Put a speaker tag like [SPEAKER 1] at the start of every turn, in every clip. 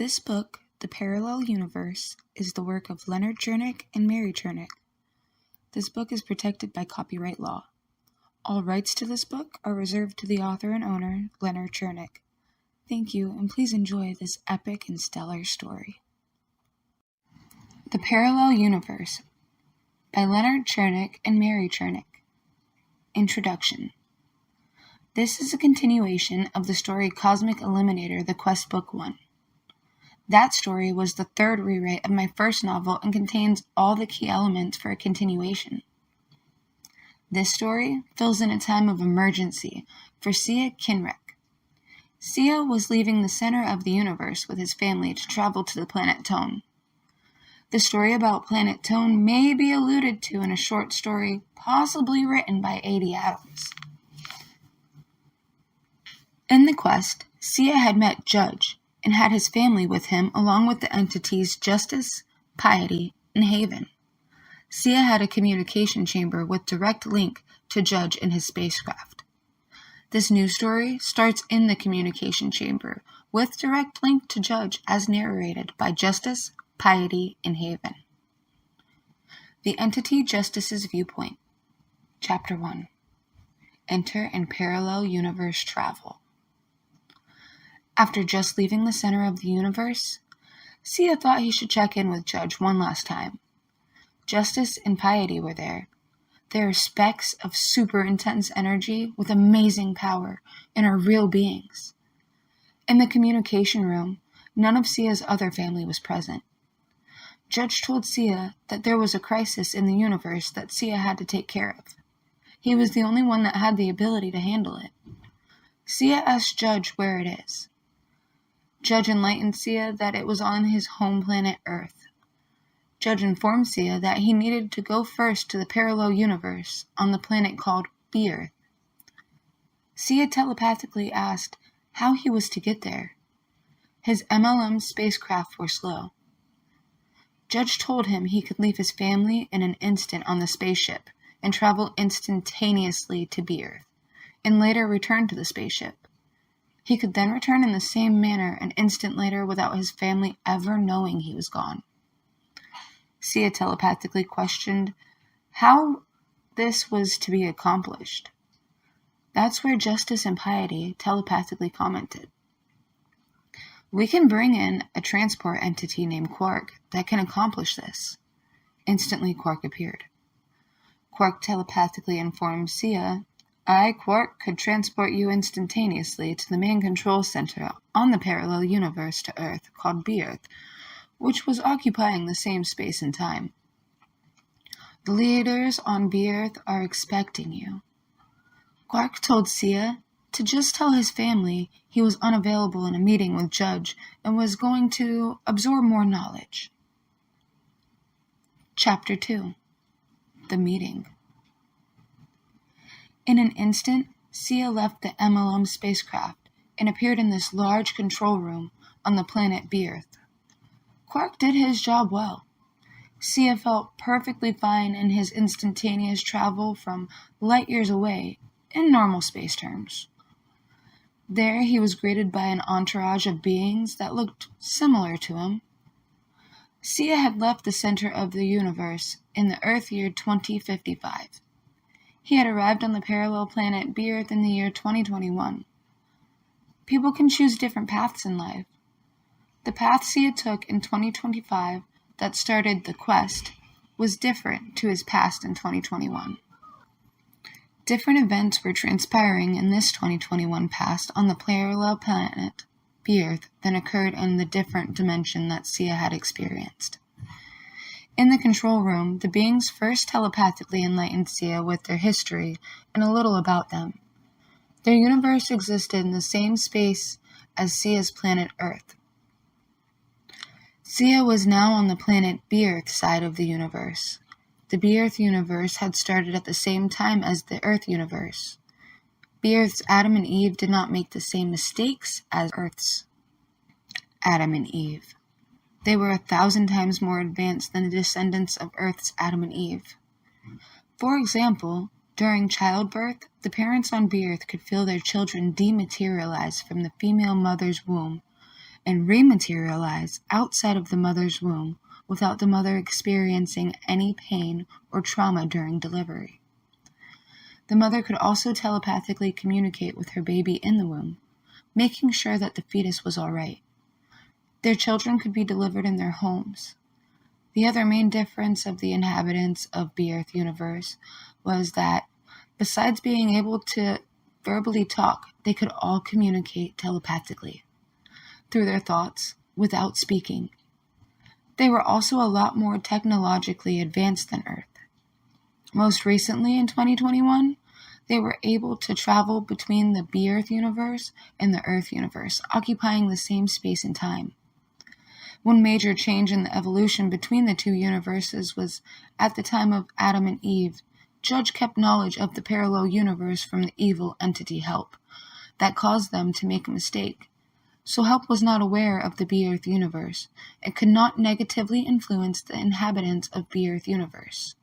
[SPEAKER 1] This book, The Parallel Universe, is the work of Leonard Cernik and Mary Cernik. This book is protected by copyright law. All rights to this book are reserved to the author and owner, Leonard Cernik. Thank you, and please enjoy this epic and stellar story. The Parallel Universe by Leonard Cernik and Mary Cernik. Introduction. This is a continuation of the story Cosmic Eliminator, the Quest Book 1. That story was the third rewrite of my first novel and contains all the key elements for a continuation. This story fills in a time of emergency for Sia Kinrek. Sia was leaving the center of the universe with his family to travel to the planet Tone. The story about planet Tone may be alluded to in a short story possibly written by A.D. Adams. In the quest, Sia had met Judge and had his family with him along with the entities Justice, Piety, and Haven. Sia had a communication chamber with direct link to Judge in his spacecraft. This new story starts in the communication chamber with direct link to Judge as narrated by Justice, Piety, and Haven. The Entity Justice's Viewpoint. Chapter 1. Enter and Parallel Universe Travel. After just leaving the center of the universe, Sia thought he should check in with Judge one last time. Justice and Piety were there. They are specks of super intense energy with amazing power and are real beings. In the communication room, none of Sia's other family was present. Judge told Sia that there was a crisis in the universe that Sia had to take care of. He was the only one that had the ability to handle it. Sia asked Judge where it is. Judge enlightened Sia that it was on his home planet Earth. Judge informed Sia that he needed to go first to the parallel universe on the planet called B-Earth. Sia telepathically asked how he was to get there. His MLM spacecraft were slow. Judge told him he could leave his family in an instant on the spaceship and travel instantaneously to B-Earth, and later return to the spaceship. He could then return in the same manner an instant later without his family ever knowing he was gone. Sia telepathically questioned how this was to be accomplished. That's where Justice and Piety telepathically commented. We can bring in a transport entity named Quark that can accomplish this. Instantly, Quark appeared. Quark telepathically informed Sia, I, Quark, could transport you instantaneously to the main control center on the parallel universe to Earth called B-Earth, which was occupying the same space and time. The leaders on B-Earth are expecting you. Quark told Sia to just tell his family he was unavailable in a meeting with Judge and was going to absorb more knowledge. Chapter 2. The Meeting. In an instant, Sia left the MLM spacecraft and appeared in this large control room on the planet B-Earth. Quark did his job well. Sia felt perfectly fine in his instantaneous travel from light years away in normal space terms. There he was greeted by an entourage of beings that looked similar to him. Sia had left the center of the universe in the Earth year 2055. He had arrived on the parallel planet B-Earth in the year 2021. People can choose different paths in life. The path Sia took in 2025 that started the quest was different to his past in 2021. Different events were transpiring in this 2021 past on the parallel planet B-Earth than occurred in the different dimension that Sia had experienced. In the control room, the beings first telepathically enlightened Sia with their history and a little about them. Their universe existed in the same space as Sia's planet Earth. Sia was now on the planet B-Earth side of the universe. The B-Earth universe had started at the same time as the Earth universe. B-Earth's Adam and Eve did not make the same mistakes as Earth's Adam and Eve. They were 1,000 times more advanced than the descendants of Earth's Adam and Eve. For example, during childbirth, the parents on B-Earth could feel their children dematerialize from the female mother's womb and rematerialize outside of the mother's womb without the mother experiencing any pain or trauma during delivery. The mother could also telepathically communicate with her baby in the womb, making sure that the fetus was all right. Their children could be delivered in their homes. The other main difference of the inhabitants of the Earth universe was that, besides being able to verbally talk, they could all communicate telepathically through their thoughts without speaking. They were also a lot more technologically advanced than Earth. Most recently, in 2021, they were able to travel between the B-Earth universe and the Earth universe, occupying the same space and time. One major change in the evolution between the two universes was at the time of Adam and Eve. Judge kept knowledge of the parallel universe from the evil entity Help that caused them to make a mistake. So Help was not aware of the B-Earth universe and could not negatively influence the inhabitants of B-Earth universe.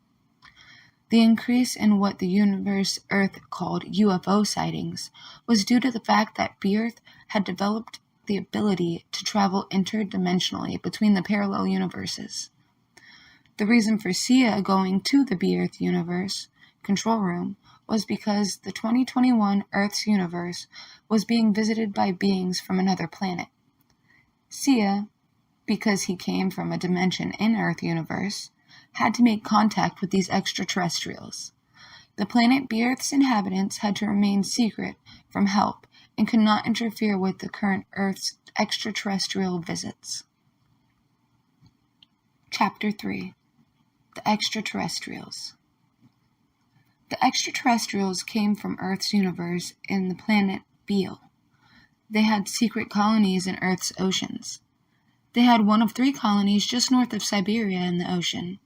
[SPEAKER 1] The increase in what the universe Earth called UFO sightings was due to the fact that B-Earth had developed the ability to travel interdimensionally between the parallel universes. The reason for Sia going to the B-Earth universe control room was because the 2021 Earth's universe was being visited by beings from another planet. Sia, because he came from a dimension in Earth universe, had to make contact with these extraterrestrials. The planet B-Earth's inhabitants had to remain secret from Help and could not interfere with the current Earth's extraterrestrial visits. Chapter 3. The Extraterrestrials. The extraterrestrials came from Earth's universe in the planet Beale. They had secret colonies in Earth's oceans. They had one of 3 colonies just north of Siberia in the ocean.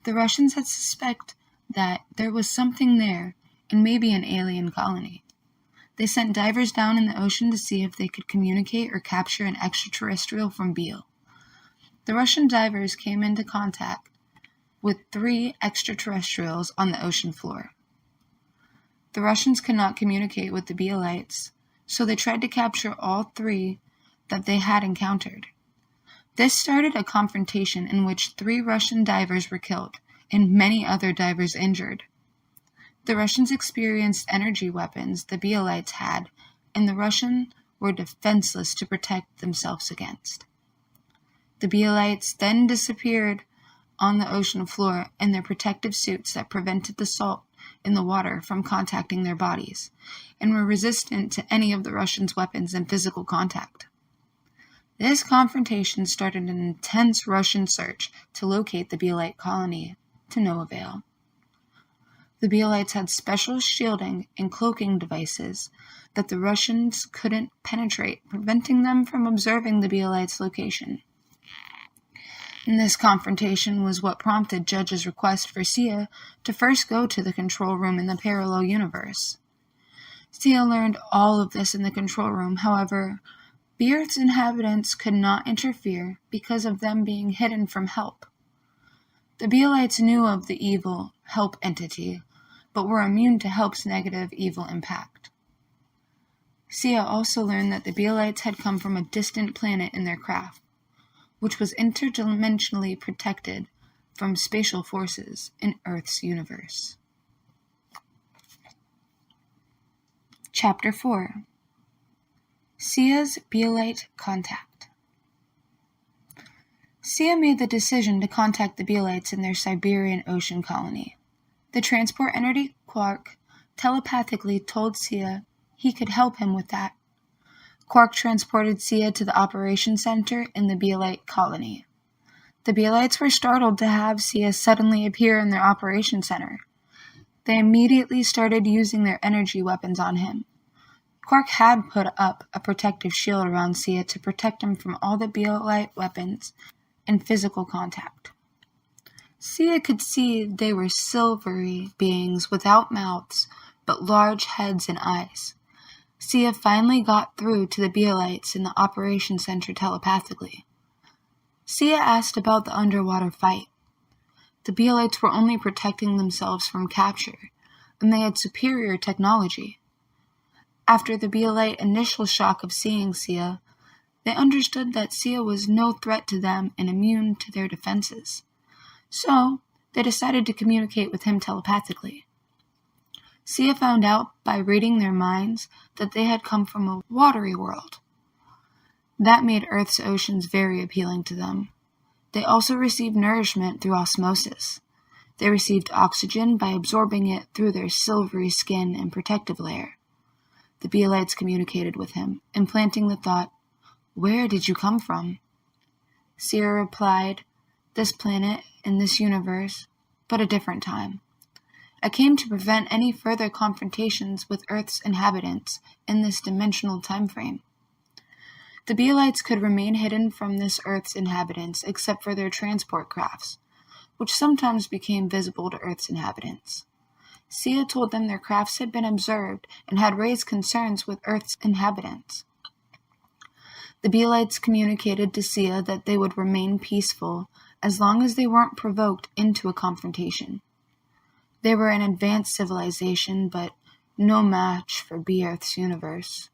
[SPEAKER 1] The Russians had suspected that there was something there and maybe an alien colony. They sent divers down in the ocean to see if they could communicate or capture an extraterrestrial from Beale. The Russian divers came into contact with 3 extraterrestrials on the ocean floor. The Russians could not communicate with the Bealites, so they tried to capture all 3 that they had encountered. This started a confrontation in which 3 Russian divers were killed and many other divers injured. The Russians experienced energy weapons the Bealites had, and the Russians were defenseless to protect themselves against. The Bealites then disappeared on the ocean floor in their protective suits that prevented the salt in the water from contacting their bodies, and were resistant to any of the Russians' weapons and physical contact. This confrontation started an intense Russian search to locate the Bealite colony, to no avail. The Bealites had special shielding and cloaking devices that the Russians couldn't penetrate, preventing them from observing the Bealites' location. And this confrontation was what prompted Judge's request for Sia to first go to the control room in the parallel universe. Sia learned all of this in the control room. However, B-Earth's inhabitants could not interfere because of them being hidden from Help. The Bealites knew of the evil Help entity, but were immune to Help's negative evil impact. Sia also learned that the Bealites had come from a distant planet in their craft, which was interdimensionally protected from spatial forces in Earth's universe. Chapter 4. Sia's Bealite Contact. Sia made the decision to contact the Bealites in their Siberian ocean colony. The transport entity Quark telepathically told Sia he could help him with that. Quark transported Sia to the operation center in the Bealite colony. The Bealites were startled to have Sia suddenly appear in their operation center. They immediately started using their energy weapons on him. Quark had put up a protective shield around Sia to protect him from all the Bealite weapons and physical contact. Sia could see they were silvery beings without mouths, but large heads and eyes. Sia finally got through to the Bealites in the operation center telepathically. Sia asked about the underwater fight. The Bealites were only protecting themselves from capture, and they had superior technology. After the Bealite initial shock of seeing Sia, They understood that Sia was no threat to them and immune to their defenses. So, they decided to communicate with him telepathically. Sia found out by reading their minds that they had come from a watery world. That made Earth's oceans very appealing to them. They also received nourishment through osmosis. They received oxygen by absorbing it through their silvery skin and protective layer. The Bielites communicated with him, implanting the thought, "Where did you come from?" Sia replied, "This planet in this universe, but a different time. I came to prevent any further confrontations with Earth's inhabitants in this dimensional time frame." The Bielites could remain hidden from this Earth's inhabitants except for their transport crafts, which sometimes became visible to Earth's inhabitants. Sia told them their crafts had been observed and had raised concerns with Earth's inhabitants. The Bielites communicated to Sia that they would remain peaceful as long as they weren't provoked into a confrontation. They were an advanced civilization, but no match for B-Earth's universe.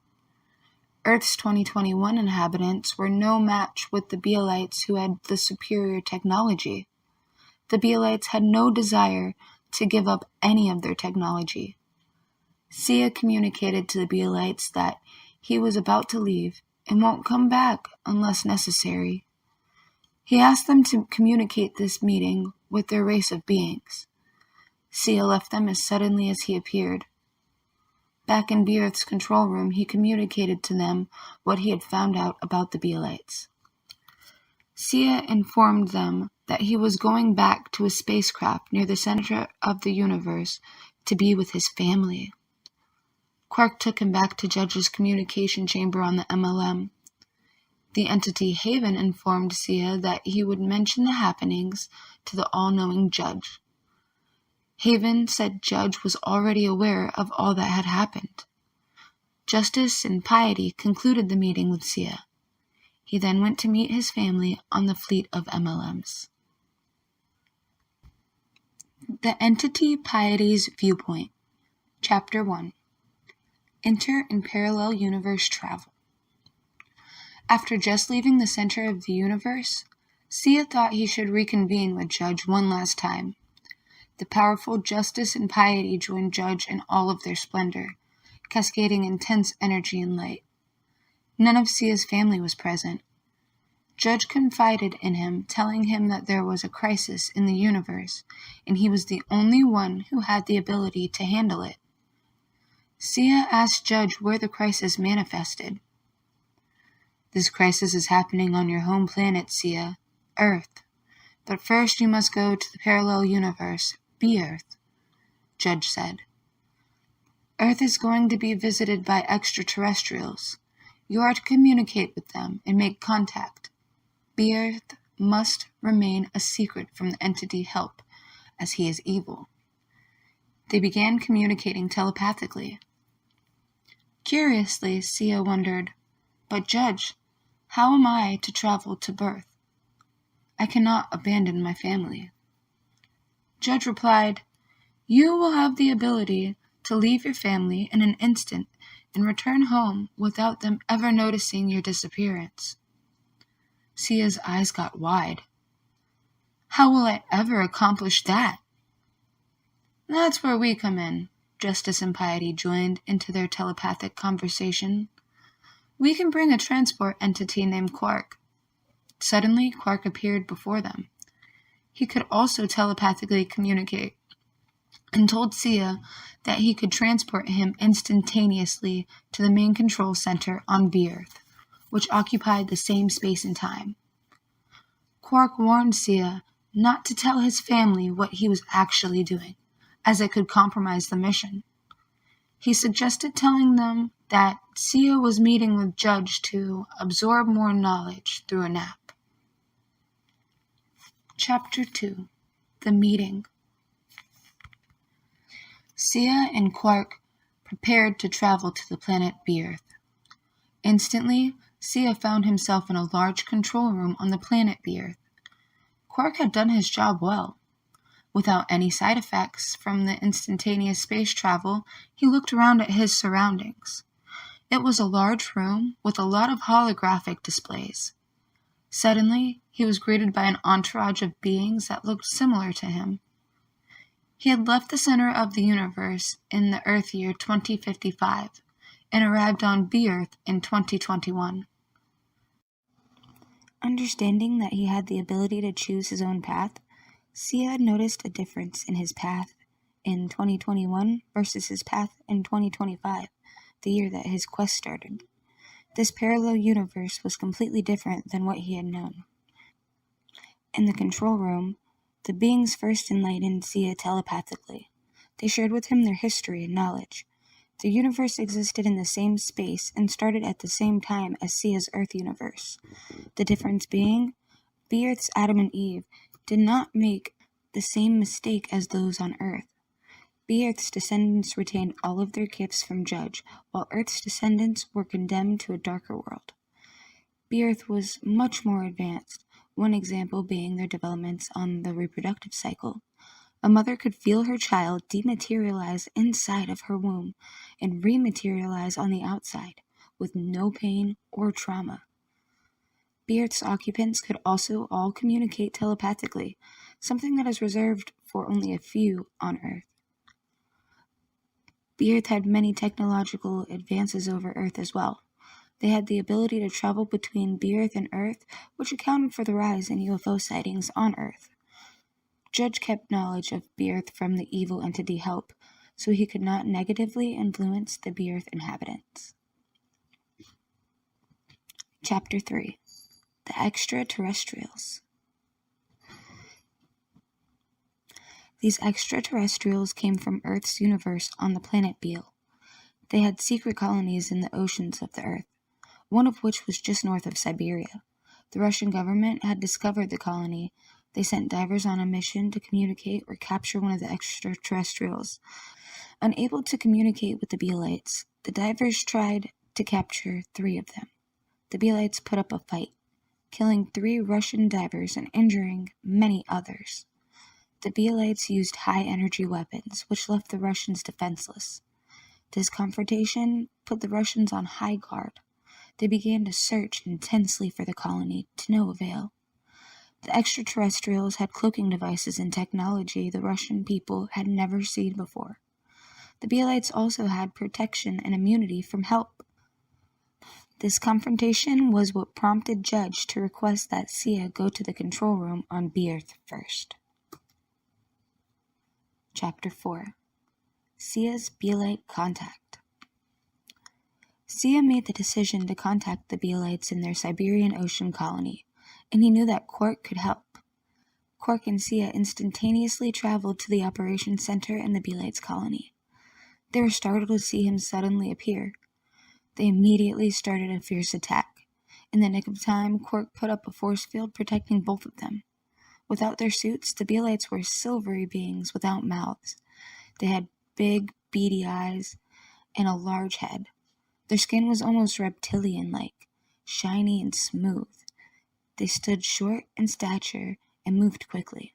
[SPEAKER 1] Earth's 2021 inhabitants were no match with the Bielites who had the superior technology. The Bielites had no desire to give up any of their technology. Sia communicated to the Bielites that he was about to leave and won't come back unless necessary. He asked them to communicate this meeting with their race of beings. Sia left them as suddenly as he appeared. Back in B-Earth's control room, he communicated to them what he had found out about the Bielites. Sia informed them that he was going back to a spacecraft near the center of the universe to be with his family. Quark took him back to Judge's communication chamber on the MLM. The entity Haven informed Sia that he would mention the happenings to the all-knowing Judge. Haven said Judge was already aware of all that had happened. Justice and Piety concluded the meeting with Sia. He then went to meet his family on the fleet of MLMs. The Entity Piety's Viewpoint. Chapter 1. Inter- and Parallel Universe Travel. After just leaving the center of the universe, Sia thought he should reconvene with Judge one last time. The powerful Justice and Piety joined Judge in all of their splendor, cascading intense energy and light. None of Sia's family was present. Judge confided in him, telling him that there was a crisis in the universe, and he was the only one who had the ability to handle it. Sia asked Judge where the crisis manifested. "This crisis is happening on your home planet, Sia, Earth. But first you must go to the parallel universe, B-Earth," Judge said. "Earth is going to be visited by extraterrestrials. You are to communicate with them and make contact. B-Earth must remain a secret from the entity Help, as he is evil." They began communicating telepathically. Curiously, Sia wondered, "But Judge, how am I to travel to birth? I cannot abandon my family." Judge replied, "You will have the ability to leave your family in an instant and return home without them ever noticing your disappearance." Sia's eyes got wide. "How will I ever accomplish that?" "That's where we come in," Justice and Piety joined into their telepathic conversation. "We can bring a transport entity named Quark." Suddenly, Quark appeared before them. He could also telepathically communicate, and told Sia that he could transport him instantaneously to the main control center on B-Earth, which occupied the same space and time. Quark warned Sia not to tell his family what he was actually doing, as it could compromise the mission. He suggested telling them that Sia was meeting with Judge to absorb more knowledge through a nap. Chapter 2. The Meeting. Sia and Quark prepared to travel to the planet B-Earth. Instantly, Sia found himself in a large control room on the planet B-Earth. Quark had done his job well. Without any side effects from the instantaneous space travel, he looked around at his surroundings. It was a large room with a lot of holographic displays. Suddenly, he was greeted by an entourage of beings that looked similar to him. He had left the center of the universe in the Earth year 2055 and arrived on B-Earth in 2021. Understanding that he had the ability to choose his own path, Sia noticed a difference in his path in 2021 versus his path in 2025, the year that his quest started. This parallel universe was completely different than what he had known. In the control room, the beings first enlightened Sia telepathically. They shared with him their history and knowledge. The universe existed in the same space and started at the same time as Sia's Earth universe. The difference being, B-Earth's Adam and Eve did not make the same mistake as those on Earth. B-Earth's descendants retained all of their gifts from Judge, while Earth's descendants were condemned to a darker world. B-Earth was much more advanced, one example being their developments on the reproductive cycle. A mother could feel her child dematerialize inside of her womb and rematerialize on the outside, with no pain or trauma. B-Earth's occupants could also all communicate telepathically, something that is reserved for only a few on Earth. B-Earth had many technological advances over Earth as well. They had the ability to travel between B-Earth and Earth, which accounted for the rise in UFO sightings on Earth. Judge kept knowledge of B-Earth from the evil entity Help, so he could not negatively influence the B-Earth inhabitants. Chapter 3. The Extraterrestrials. These extraterrestrials came from Earth's universe on the planet Beale. They had secret colonies in the oceans of the Earth, one of which was just north of Siberia. The Russian government had discovered the colony. They sent divers on a mission to communicate or capture one of the extraterrestrials. Unable to communicate with the Bealites, the divers tried to capture 3 of them. The Bealites put up a fight, killing 3 Russian divers and injuring many others. The Bealites used high-energy weapons, which left the Russians defenseless. This confrontation put the Russians on high guard. They began to search intensely for the colony, to no avail. The extraterrestrials had cloaking devices and technology the Russian people had never seen before. The Bealites also had protection and immunity from Help. This confrontation was what prompted Judge to request that Sia go to the control room on B-Earth first. Chapter 4. Sia's Bealite Contact. Sia made the decision to contact the Bealites in their Siberian Ocean colony, and he knew that Quark could help. Quark and Sia instantaneously traveled to the operations center in the Bealites' colony. They were startled to see him suddenly appear. They immediately started a fierce attack. In the nick of time, Quark put up a force field protecting both of them. Without their suits, the Bealites were silvery beings without mouths. They had big, beady eyes and a large head. Their skin was almost reptilian-like, shiny and smooth. They stood short in stature and moved quickly.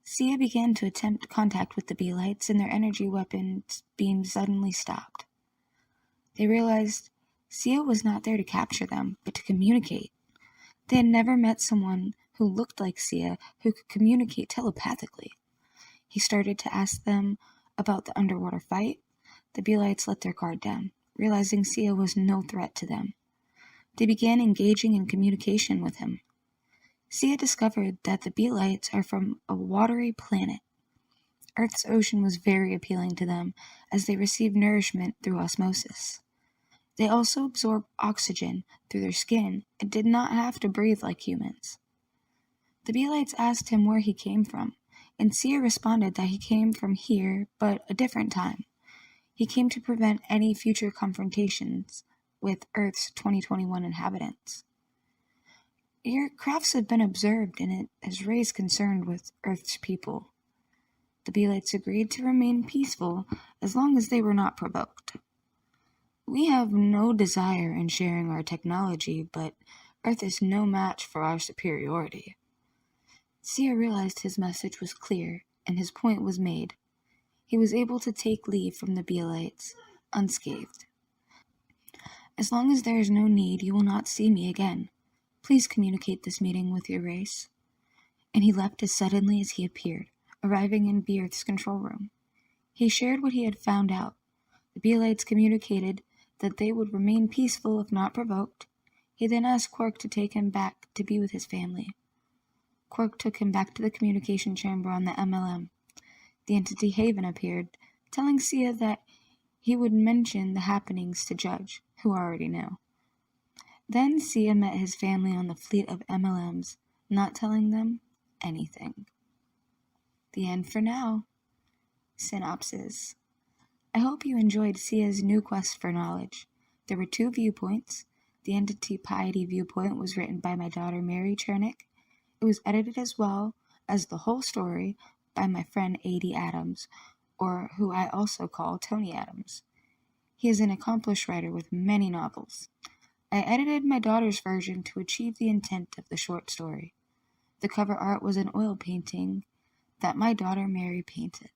[SPEAKER 1] Sia began to attempt contact with the Bealites, and their energy weapons beam suddenly stopped. They realized Sia was not there to capture them, but to communicate. They had never met someone who looked like Sia who could communicate telepathically. He started to ask them about the underwater fight. The Bealites let their guard down, realizing Sia was no threat to them. They began engaging in communication with him. Sia discovered that the Bealites are from a watery planet. Earth's ocean was very appealing to them, as they received nourishment through osmosis. They also absorbed oxygen through their skin and did not have to breathe like humans. The Bealites asked him where he came from, and Sia responded that he came from here, but a different time. He came to prevent any future confrontations with Earth's 2021 inhabitants. Your crafts have been observed, and it has raised concern with Earth's people. The Bealites agreed to remain peaceful as long as they were not provoked. We have no desire in sharing our technology, but Earth is no match for our superiority. Sia realized his message was clear, and his point was made. He was able to take leave from the Bealites unscathed. As long as there is no need, you will not see me again. Please communicate this meeting with your race. And he left as suddenly as he appeared, arriving in Beard's control room. He shared what he had found out. The Beelites communicated that they would remain peaceful if not provoked. He then asked Quark to take him back to be with his family. Quark took him back to the communication chamber on the MLM. The entity Haven appeared, telling Sia that he would mention the happenings to Judge, who already knew. Then Sia met his family on the fleet of MLMs, not telling them anything. The end for now. Synopsis. I hope you enjoyed Sia's new quest for knowledge. There were 2 viewpoints. The entity piety viewpoint was written by my daughter Mary Cernik. It was edited as well as the whole story by my friend A.D. Adams, or who I also call Tony Adams. He is an accomplished writer with many novels. I edited my daughter's version to achieve the intent of the short story. The cover art was an oil painting that my daughter Mary painted.